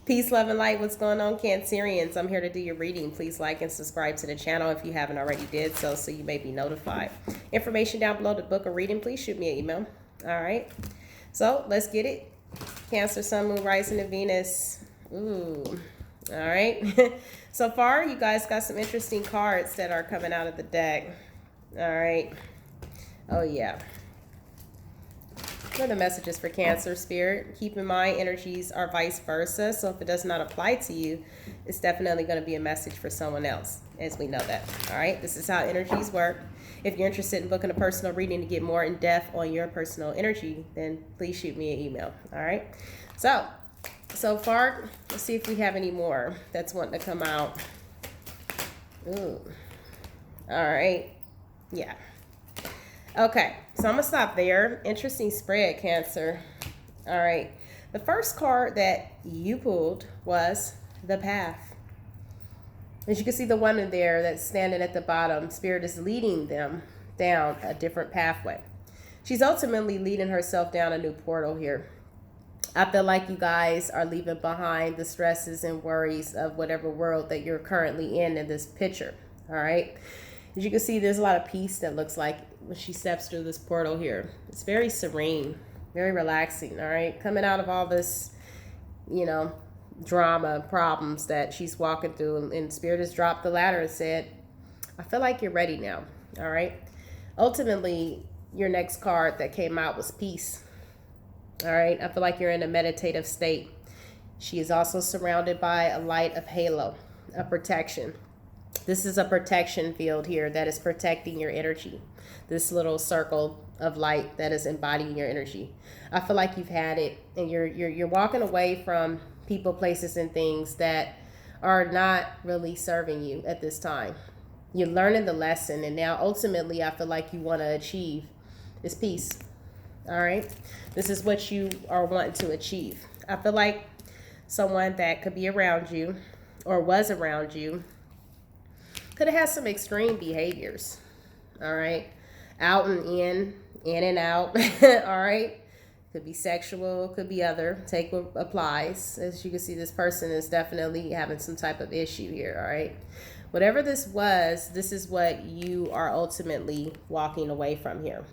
Peace, love, and light. What's going on, Cancerians? I'm here to do your reading. Please like and subscribe to the channel if you haven't already did so you may be notified. Information down below to book a reading. Please shoot me an email. All right. So let's get it. Cancer, Sun, Moon, Rising, and Venus. Ooh. All right. So far, you guys got some interesting cards that are coming out of the deck. All right. Oh, yeah. What are the messages for Cancer, Spirit? Keep in mind, energies are vice versa. So if it does not apply to you, it's definitely going to be a message for someone else, as we know that. All right, this is how energies work. If you're interested in booking a personal reading to get more in depth on your personal energy, then please shoot me an email. All right. So far, let's see if we have any more that's wanting to come out. Ooh. All right. Yeah. Okay, so I'm going to stop there. Interesting spread, Cancer. All right. The first card that you pulled was the Path. As you can see, the woman there that's standing at the bottom, Spirit is leading them down a different pathway. She's ultimately leading herself down a new portal here. I feel like you guys are leaving behind the stresses and worries of whatever world that you're currently in this picture. All right. As you can see, there's a lot of peace that looks like when she steps through this portal here. It's very serene, very relaxing, all right? Coming out of all this, drama, problems that she's walking through. And Spirit has dropped the ladder and said, I feel like you're ready now, all right? Ultimately, your next card that came out was peace, all right? I feel like you're in a meditative state. She is also surrounded by a light of halo, a protection. This is a protection field here that is protecting your energy. This little circle of light that is embodying your energy. I feel like you've had it, and you're walking away from people, places, and things that are not really serving you at this time. You're learning the lesson, and now ultimately I feel like you want to achieve is peace. All right? This is what you are wanting to achieve. I feel like someone that could be around you or was around you could have had some extreme behaviors, all right? Out and in and out, all right? Could be sexual, could be other. Take what applies. As you can see, this person is definitely having some type of issue here, all right? Whatever this was, this is what you are ultimately walking away from here,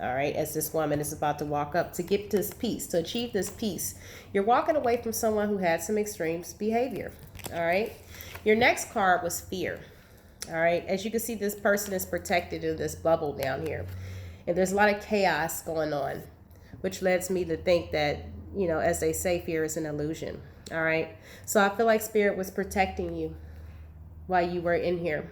all right? As this woman is about to walk up to get this peace, to achieve this peace. You're walking away from someone who had some extreme behavior, all right? Your next card was fear. All right, as you can see, this person is protected in this bubble down here. And there's a lot of chaos going on, which leads me to think that, as they say, fear is an illusion. All right, so I feel like Spirit was protecting you while you were in here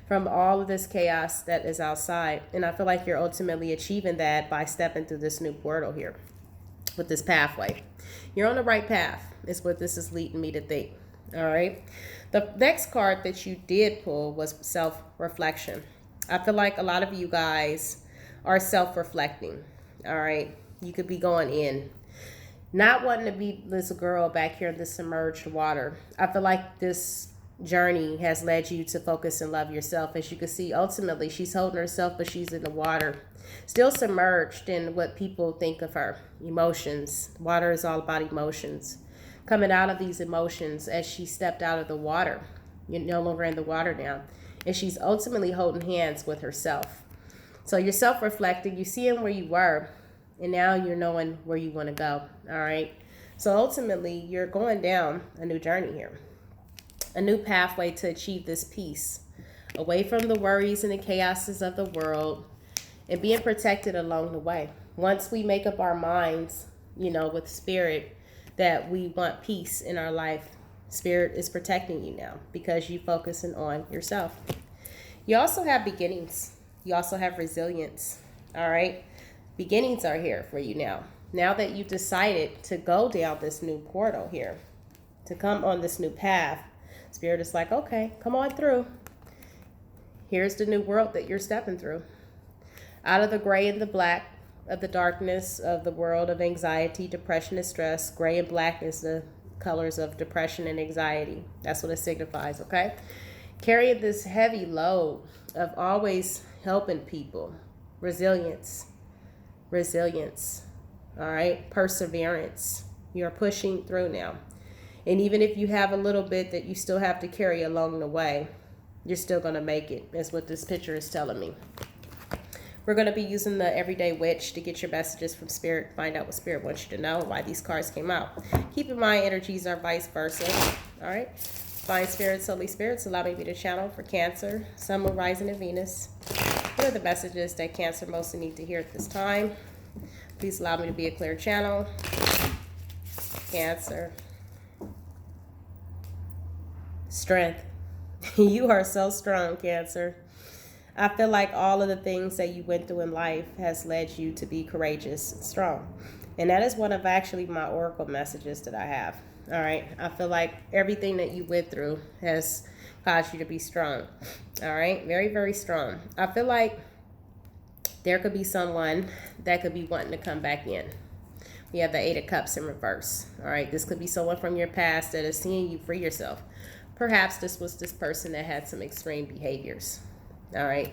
from all of this chaos that is outside. And I feel like you're ultimately achieving that by stepping through this new portal here with this pathway. You're on the right path, is what this is leading me to think. All right. The next card that you did pull was self-reflection. I feel like a lot of you guys are self-reflecting. All right. You could be going in, not wanting to be this girl back here in the submerged water. I feel like this journey has led you to focus and love yourself. As you can see, ultimately, she's holding herself, but she's in the water, still submerged in what people think of her. Emotions. Water is all about emotions. Coming out of these emotions as she stepped out of the water. You're no longer in the water now. And she's ultimately holding hands with herself. So you're self-reflecting. You're seeing where you were. And now you're knowing where you want to go. All right. So ultimately, you're going down a new journey here. A new pathway to achieve this peace. Away from the worries and the chaoses of the world. And being protected along the way. Once we make up our minds, with Spirit, that we want peace in our life, Spirit is protecting you now because you're focusing on yourself. You also have beginnings. You also have resilience. All right. Beginnings are here for you now. Now that you've decided to go down this new portal here, to come on this new path, Spirit is like, okay, come on through. Here's the new world that you're stepping through. Out of the gray and the black, of the darkness of the world of anxiety, depression, and stress. Gray and black is the colors of depression and anxiety. That's what it signifies, okay? Carrying this heavy load of always helping people. Resilience. All right? Perseverance. You're pushing through now. And even if you have a little bit that you still have to carry along the way, you're still going to make it. That's what this picture is telling me. We're going to be using the Everyday Witch to get your messages from Spirit. Find out what Spirit wants you to know, why these cards came out. Keep in mind, energies are vice versa. All right. Fine Spirits, Holy Spirits, allow me to be the channel for Cancer, Sun, Moon, Rising, and Venus. What are the messages that Cancer mostly need to hear at this time? Please allow me to be a clear channel. Cancer. Strength. You are so strong, Cancer. I feel like all of the things that you went through in life has led you to be courageous and strong. And that is one of actually my oracle messages that I have. All right. I feel like everything that you went through has caused you to be strong. All right. Very, very strong. I feel like there could be someone that could be wanting to come back in. We have the Eight of Cups in reverse. All right. This could be someone from your past that is seeing you free yourself. Perhaps this was this person that had some extreme behaviors. All right.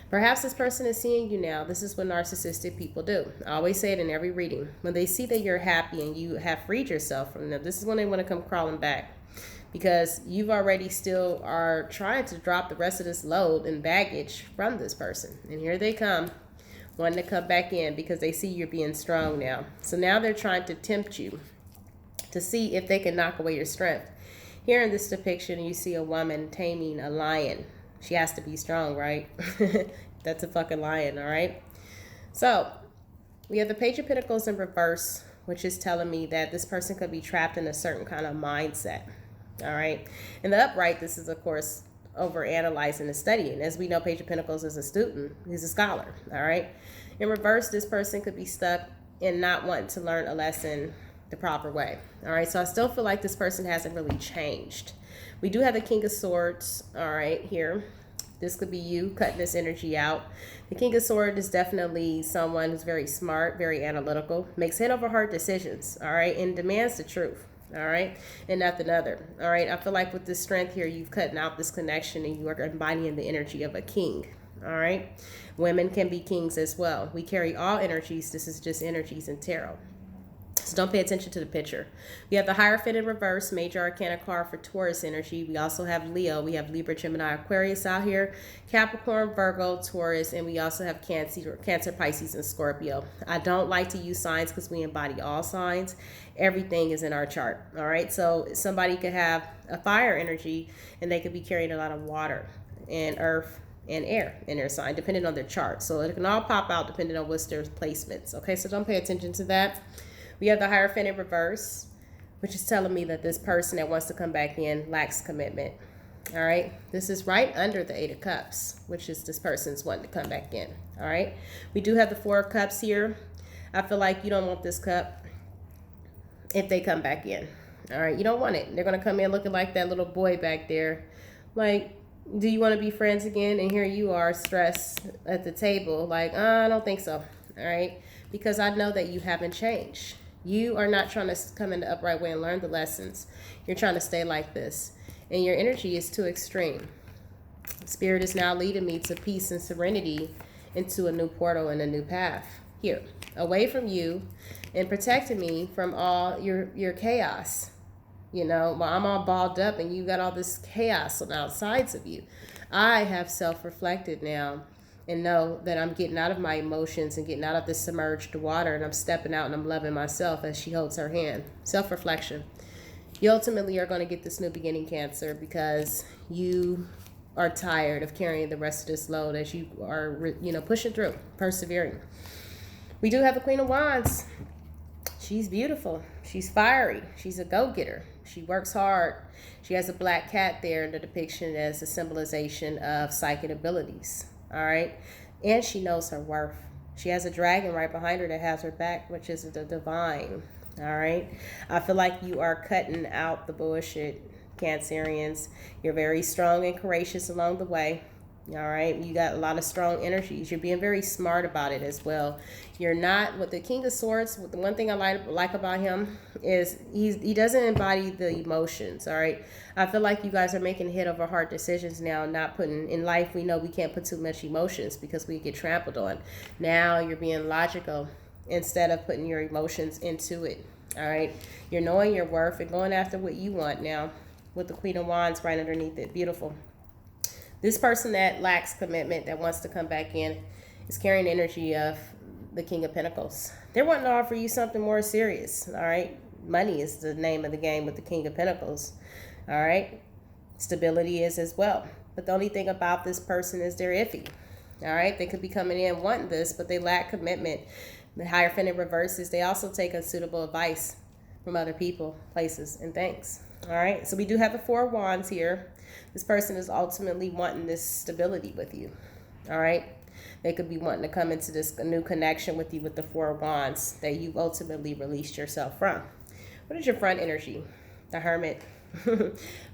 Perhaps this person is seeing you now. This is what narcissistic people do. I always say it in every reading. When they see that you're happy and you have freed yourself from them, this is when they want to come crawling back. Because you've already still are trying to drop the rest of this load and baggage from this person. And here they come, wanting to come back in because they see you're being strong now. So now they're trying to tempt you to see if they can knock away your strength. Here in this depiction, you see a woman taming a lion. She has to be strong, right? That's a fucking lion, all right? So we have the Page of Pentacles in reverse, which is telling me that this person could be trapped in a certain kind of mindset, all right? In the upright, this is, of course, over analyzing and studying. As we know, Page of Pentacles is a student. He's a scholar, all right? In reverse, this person could be stuck in not wanting to learn a lesson the proper way, all right? So I still feel like this person hasn't really changed. We do have the King of Swords, all right, here. This could be you cutting this energy out. The King of Swords is definitely someone who's very smart, very analytical, makes head over heart decisions, all right, and demands the truth, all right, and nothing other, all right? I feel like with this strength here, you've cutting out this connection and you are embodying the energy of a king, all right? Women can be kings as well. We carry all energies. This is just energies in tarot. So don't pay attention to the picture. We have the Hierophant in reverse, major arcana card for Taurus energy. We also have Leo. We have Libra, Gemini, Aquarius out here, Capricorn, Virgo, Taurus, and we also have Cancer, Pisces, and Scorpio. I don't like to use signs because we embody all signs. Everything is in our chart, all right? So somebody could have a fire energy and they could be carrying a lot of water and earth and air in their sign, depending on their chart. So it can all pop out depending on what's their placements, okay? So don't pay attention to that. We have the Hierophant in reverse, which is telling me that this person that wants to come back in lacks commitment. All right. This is right under the Eight of Cups, which is this person's wanting to come back in. All right. We do have the Four of Cups here. I feel like you don't want this cup if they come back in. All right. You don't want it. They're going to come in looking like that little boy back there. Like, do you want to be friends again? And here you are stressed at the table. Like, I don't think so. All right. Because I know that you haven't changed. You are not trying to come in the upright way and learn the lessons. You're trying to stay like this. And your energy is too extreme. Spirit is now leading me to peace and serenity into a new portal and a new path. Here, away from you and protecting me from all your chaos. You know, while I'm all balled up and you got all this chaos on the outsides of you. I have self-reflected now and know that I'm getting out of my emotions and getting out of this submerged water, and I'm stepping out and I'm loving myself as she holds her hand. Self-reflection. You ultimately are going to get this new beginning, Cancer, because you are tired of carrying the rest of this load as you are, pushing through, persevering. We do have the Queen of Wands. She's beautiful. She's fiery. She's a go-getter. She works hard. She has a black cat there in the depiction as a symbolization of psychic abilities. All right. And she knows her worth. She has a dragon right behind her that has her back, which is the divine. All right. I feel like you are cutting out the bullshit, Cancerians. You're very strong and courageous along the way. All right. You got a lot of strong energies. You're being very smart about it as well. You're not with the King of Swords. The one thing I like about him is he doesn't embody the emotions. All right. I feel like you guys are making head over heart decisions now, not putting in life. We know we can't put too much emotions because we get trampled on. Now you're being logical instead of putting your emotions into it. All right. You're knowing your worth and going after what you want now with the Queen of Wands right underneath it. Beautiful. This person that lacks commitment, that wants to come back in, is carrying the energy of the King of Pentacles. They're wanting to offer you something more serious. All right. Money is the name of the game with the King of Pentacles. All right. Stability is as well. But the only thing about this person is they're iffy. All right. They could be coming in wanting this, but they lack commitment. The Hierophant in reverse is they also take unsuitable advice from other people, places, and things. All right. So we do have the Four of Wands here. This person is ultimately wanting this stability with you. All right. They could be wanting to come into this new connection with you with the Four of Wands that you've ultimately released yourself from. What is your front energy? The Hermit.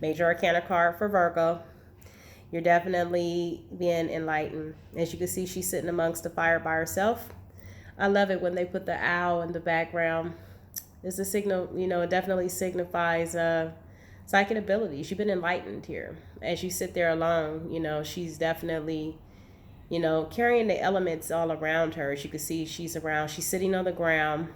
Major Arcana card for Virgo. You're definitely being enlightened. As you can see, she's sitting amongst the fire by herself. I love it when they put the owl in the background. It's a signal, you know, it definitely signifies psychic abilities. You've been enlightened here. As you sit there alone, you know, she's definitely, you know, carrying the elements all around her. As you can see, she's sitting on the ground.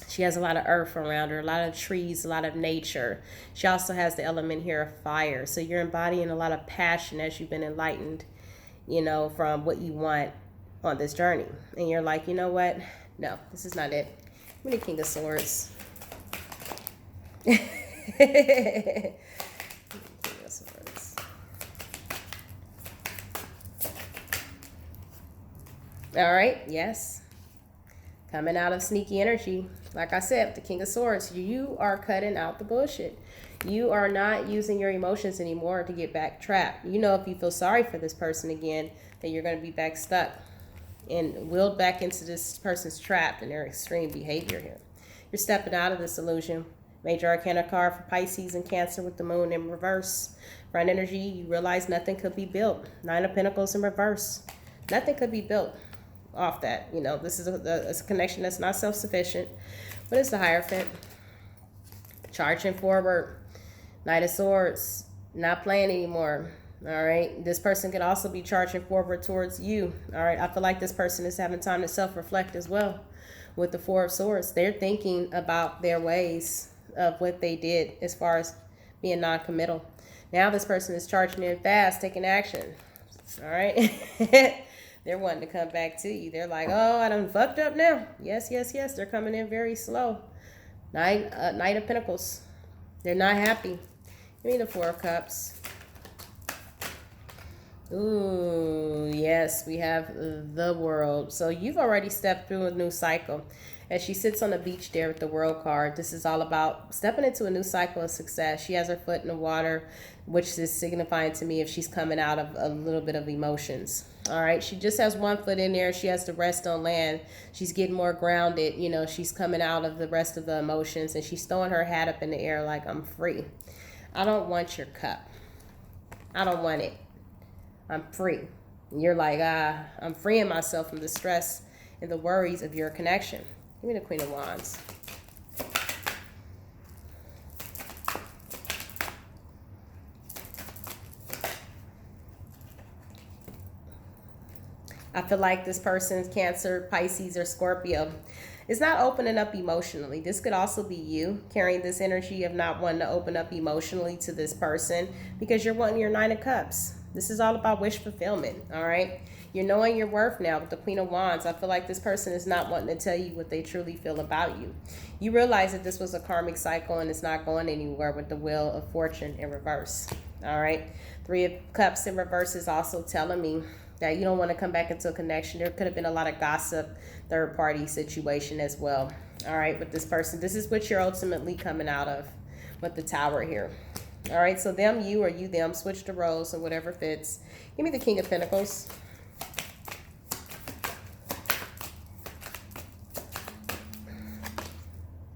She has a lot of earth around her, a lot of trees, a lot of nature. She also has the element here of fire. So you're embodying a lot of passion as you've been enlightened, you know, from what you want on this journey. And you're like, you know what? No, this is not it. Give me the King of Swords. King of Swords. All right, yes. Coming out of sneaky energy. Like I said, the King of Swords, you are cutting out the bullshit. You are not using your emotions anymore to get back trapped. You know, if you feel sorry for this person again, then you're going to be back stuck and willed back into this person's trap and their extreme behavior here. You're stepping out of this illusion. Major Arcana card for Pisces and Cancer with the moon in reverse. Front energy, you realize nothing could be built. Nine of Pentacles in reverse. Nothing could be built off that. You know, this is a connection that's not self-sufficient. What is the Hierophant? Charging forward. Knight of Swords. Not playing anymore. All right. This person could also be charging forward towards you. All right. I feel like this person is having time to self-reflect as well. With the Four of Swords, they're thinking about their ways of what they did as far as being non-committal. Now this person is charging in fast, taking action. All right. They're wanting to come back to you. They're like, oh, I done fucked up now. Yes, yes, yes. They're coming in very slow. Knight of Pentacles. They're not happy. Give me the Four of Cups. Ooh, yes, we have the World. So you've already stepped through a new cycle. As she sits on the beach there with the World card, this is all about stepping into a new cycle of success. She has her foot in the water, which is signifying to me if she's coming out of a little bit of emotions. All right, she just has one foot in there. She has the rest on land. She's getting more grounded. You know, she's coming out of the rest of the emotions, and she's throwing her hat up in the air like, I'm free. I don't want your cup. I don't want it. I'm free. And you're like, I'm freeing myself from the stress and the worries of your connection. Give me the Queen of Wands. I feel like this person's Cancer, Pisces, or Scorpio is not opening up emotionally. This could also be you carrying this energy of not wanting to open up emotionally to this person because you're wanting your Nine of Cups. This is all about wish fulfillment, all right? You're knowing your worth now with the Queen of Wands. I feel like this person is not wanting to tell you what they truly feel about you. You realize that this was a karmic cycle and it's not going anywhere with the Wheel of Fortune in reverse, all right? Three of Cups in reverse is also telling me that you don't want to come back into a connection. There could have been a lot of gossip, third-party situation as well, all right, with this person. This is what you're ultimately coming out of with the Tower here. All right, so them, you, or you, them. Switch the roles or whatever fits. Give me the King of Pentacles.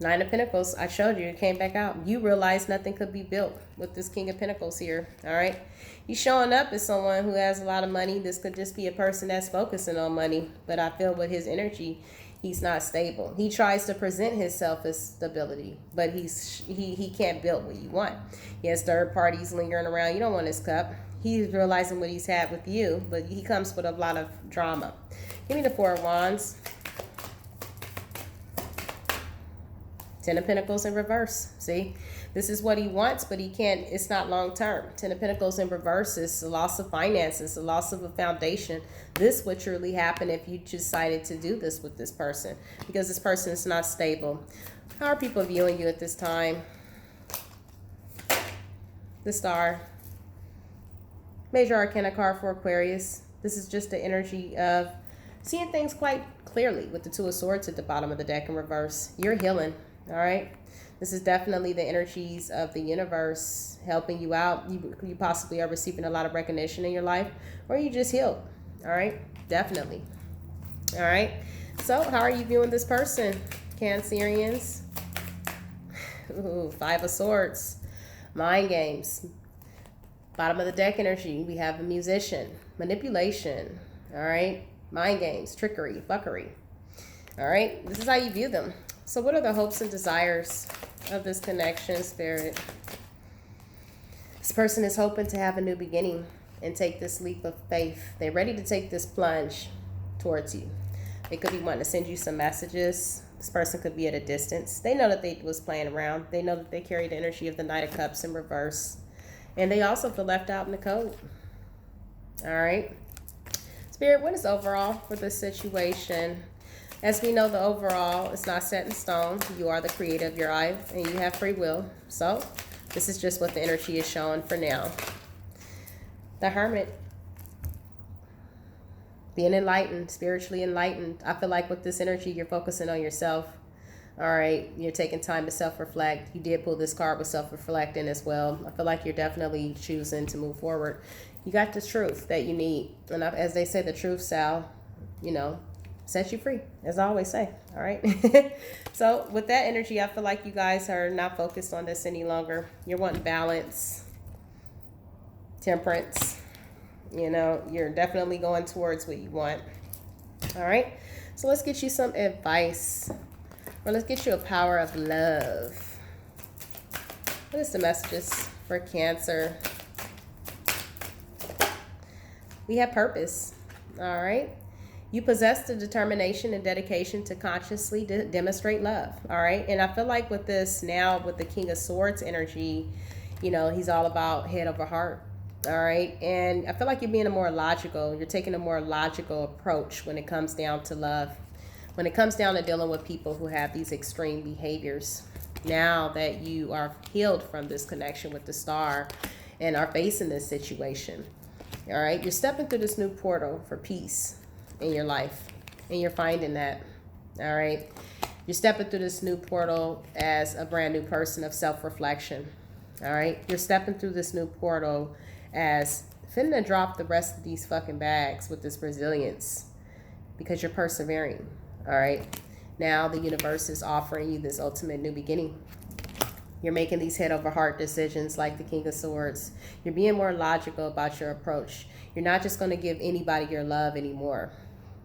Nine of Pentacles. I showed you. It came back out. You realize nothing could be built with this King of Pentacles here. All right. He's showing up as someone who has a lot of money. This could just be a person that's focusing on money. But I feel with his energy, he's not stable. He tries to present himself as stability, but he can't build what you want. He has third parties lingering around. You don't want his cup. He's realizing what he's had with you, but he comes with a lot of drama. Give me the Four of Wands. Ten of Pentacles in reverse. See, this is what he wants, but he can't. It's not long term. Ten of Pentacles in reverse is the loss of finances, the loss of a foundation. This would truly happen if you decided to do this with this person, because this person is not stable. How are people viewing you at this time? The Star. Major Arcana card for Aquarius. This is just the energy of seeing things quite clearly with the Two of Swords at the bottom of the deck in reverse. You're healing. All right. This is definitely the energies of the universe helping you out. You possibly are receiving a lot of recognition in your life, or you just healed. All right. Definitely. All right. So how are you viewing this person, Cancerians? Ooh, Five of Swords. Mind games. Bottom of the deck energy. We have a musician. Manipulation. All right. Mind games. Trickery. Fuckery. All right. This is how you view them. So what are the hopes and desires of this connection, Spirit? This person is hoping to have a new beginning and take this leap of faith. They're ready to take this plunge towards you. They could be wanting to send you some messages. This person could be at a distance. They know that they was playing around. They know that they carry the energy of the Knight of Cups in reverse. And they also feel left out in the code. All right. Spirit, what is overall for this situation? As we know, the overall is not set in stone. You are the creator of your life and you have free will. So this is just what the energy is showing for now. The Hermit. Being enlightened, spiritually enlightened. I feel like with this energy, you're focusing on yourself. All right. You're taking time to self-reflect. You did pull this card with self-reflecting as well. I feel like you're definitely choosing to move forward. You got the truth that you need. And as they say, the truth shall, set you free, as I always say. All right. So with that energy, I feel like you guys are not focused on this any longer. You're wanting balance, temperance. You're definitely going towards what you want. All right. So let's get you some advice, or let's get you a power of love. What is the messages for Cancer? We have purpose. All right. You possess the determination and dedication to consciously demonstrate love. All right. And I feel like with this now, with the King of Swords energy, he's all about head over heart. All right. And I feel like you're taking a more logical approach when it comes down to love, when it comes down to dealing with people who have these extreme behaviors. Now that you are healed from this connection with the Star and are facing this situation. All right. You're stepping through this new portal for peace in your life, and you're finding that. All right. You're stepping through this new portal as a brand new person of self-reflection. All right. You're stepping through this new portal as finna drop the rest of these fucking bags with this resilience, because you're persevering. All right. Now the universe is offering you this ultimate new beginning. You're making these head over heart decisions like the King of Swords. You're being more logical about your approach. You're not just going to give anybody your love anymore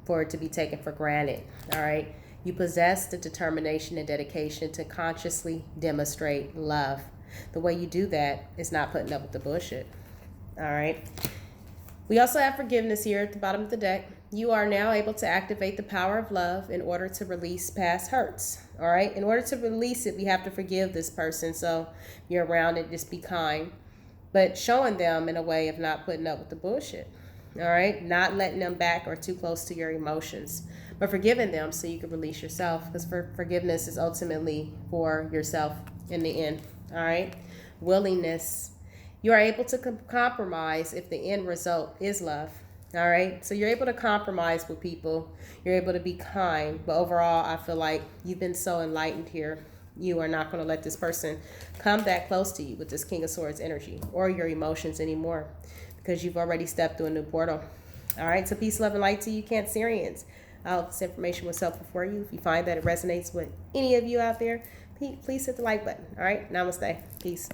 for it to be taken for granted. All right. You possess the determination and dedication to consciously demonstrate love. The way you do that is not putting up with the bullshit. All right. We also have forgiveness here at the bottom of the deck. You are now able to activate the power of love in order to release past hurts. All right. In order to release it, we have to forgive this person. So you're around it, just be kind, but showing them in a way of not putting up with the bullshit. All right. Not letting them back or too close to your emotions, but forgiving them so you can release yourself, because forgiveness is ultimately for yourself in the end. All right. Willingness. You are able to compromise if the end result is love. All right. So you're able to compromise with people. You're able to be kind. But overall, I feel like you've been so enlightened here. You are not going to let this person come that close to you with this King of Swords energy or your emotions anymore, because you've already stepped through a new portal. All right. So peace, love, and light to you, Cancerians. I hope this information was helpful for you. If you find that it resonates with any of you out there, please hit the like button. All right. Namaste. Peace.